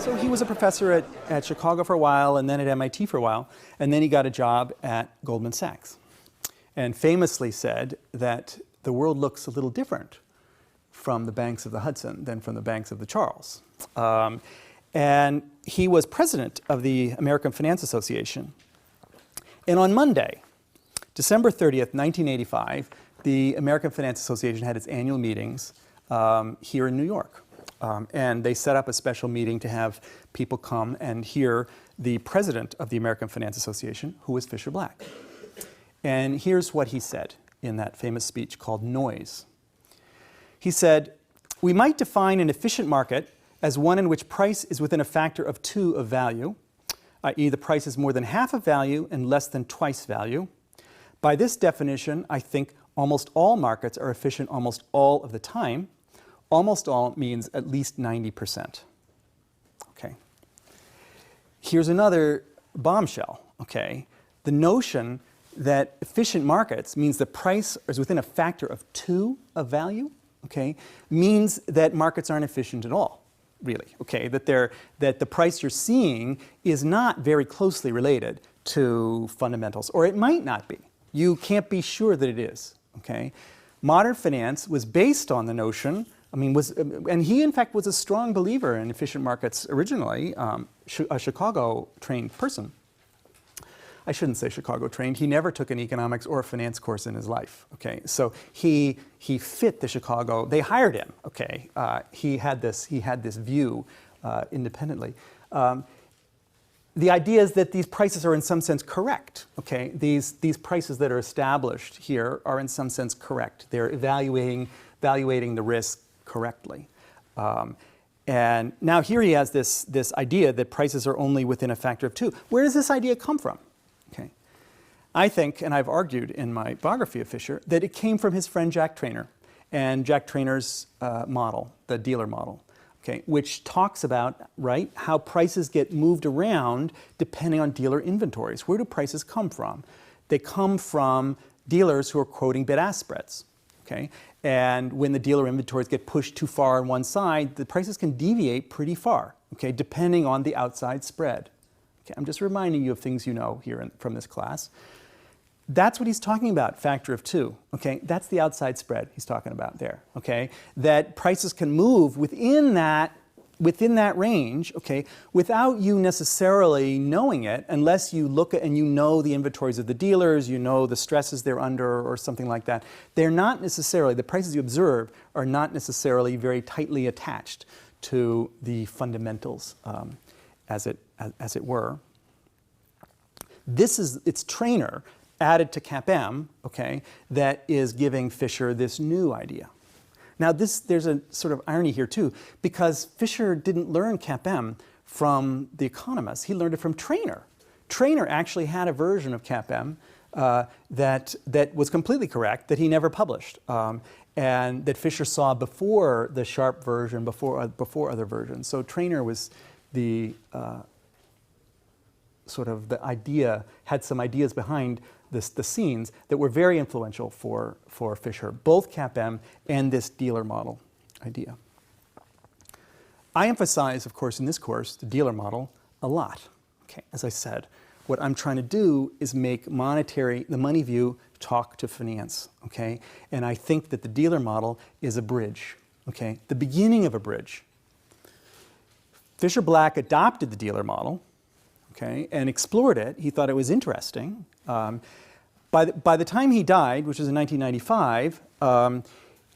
So he was a professor at Chicago for a while, and then at MIT for a while, and then he got a job at Goldman Sachs, and famously said that the world looks a little different from the banks of the Hudson than from the banks of the Charles. And he was president of the American Finance Association. And on Monday, December 30th, 1985, the American Finance Association had its annual meetings here in New York. And they set up a special meeting to have people come and hear the president of the American Finance Association, who was Fischer Black. And here's what he said in that famous speech called Noise. He said, "We might define an efficient market as one in which price is within a factor of 2 of value, i.e. the price is more than half of value and less than twice value. By this definition, I think almost all markets are efficient almost all of the time. Almost all means at least 90%. Okay. Here's another bombshell. Okay. The notion that efficient markets means the price is within a factor of 2 of value, okay, means that markets aren't efficient at all, really. Okay, that the price you're seeing is not very closely related to fundamentals, or it might not be. You can't be sure that it is. Okay, modern finance was based on the notion. And he in fact was a strong believer in efficient markets originally, a Chicago-trained person. I shouldn't say Chicago-trained. He never took an economics or a finance course in his life. Okay, so he fit the Chicago. They hired him. Okay, he had this view independently. The idea is that these prices are in some sense correct. Okay, these prices that are established here are in some sense correct. They're evaluating the risk correctly. And now here he has this idea that prices are only within a factor of 2. Where does this idea come from? Okay. I think, and I've argued in my biography of Fischer, that it came from his friend Jack Traynor and Jack Traynor's model, the dealer model, okay, which talks about, right, how prices get moved around depending on dealer inventories. Where do prices come from? They come from dealers who are quoting bid-ask spreads. Okay? And when the dealer inventories get pushed too far on one side, the prices can deviate pretty far, okay, depending on the outside spread. Okay, I'm just reminding you of things you know here from this class. That's what he's talking about, factor of 2. Okay? That's the outside spread he's talking about there. Okay? That prices can move within that range, okay, without you necessarily knowing it, unless you look at and you know the inventories of the dealers, you know the stresses they're under or something like that. They're not necessarily, the prices you observe are not necessarily very tightly attached to the fundamentals, as it were. It's Traynor added to CAPM, okay, that is giving Fischer this new idea. Now there's a sort of irony here too, because Fischer didn't learn CAPM from the economists, he learned it from Traynor. Traynor actually had a version of CAPM that was completely correct, that he never published, and that Fischer saw before the Sharp version, before other versions. So Traynor was the sort of the idea, had some ideas behind the scenes that were very influential for Fischer, both CAPM and this dealer model idea. I emphasize, of course, in this course, the dealer model a lot. Okay, as I said, what I'm trying to do is make the money view talk to finance. Okay, and I think that the dealer model is a bridge. Okay, the beginning of a bridge. Fischer Black adopted the dealer model, okay, and explored it. He thought it was interesting. By the time he died, which was in 1995,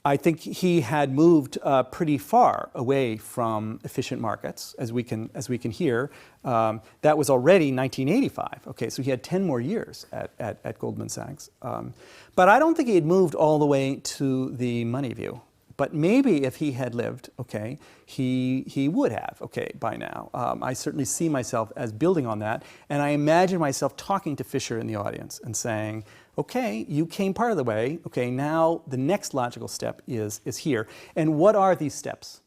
I think he had moved pretty far away from efficient markets, as we can hear. That was already 1985. Okay, so he had 10 more years at Goldman Sachs. But I don't think he had moved all the way to the money view. But maybe if he had lived, okay, he would have, okay, by now. I certainly see myself as building on that, and I imagine myself talking to Fischer in the audience and saying, okay, you came part of the way, okay, now the next logical step is here. And what are these steps?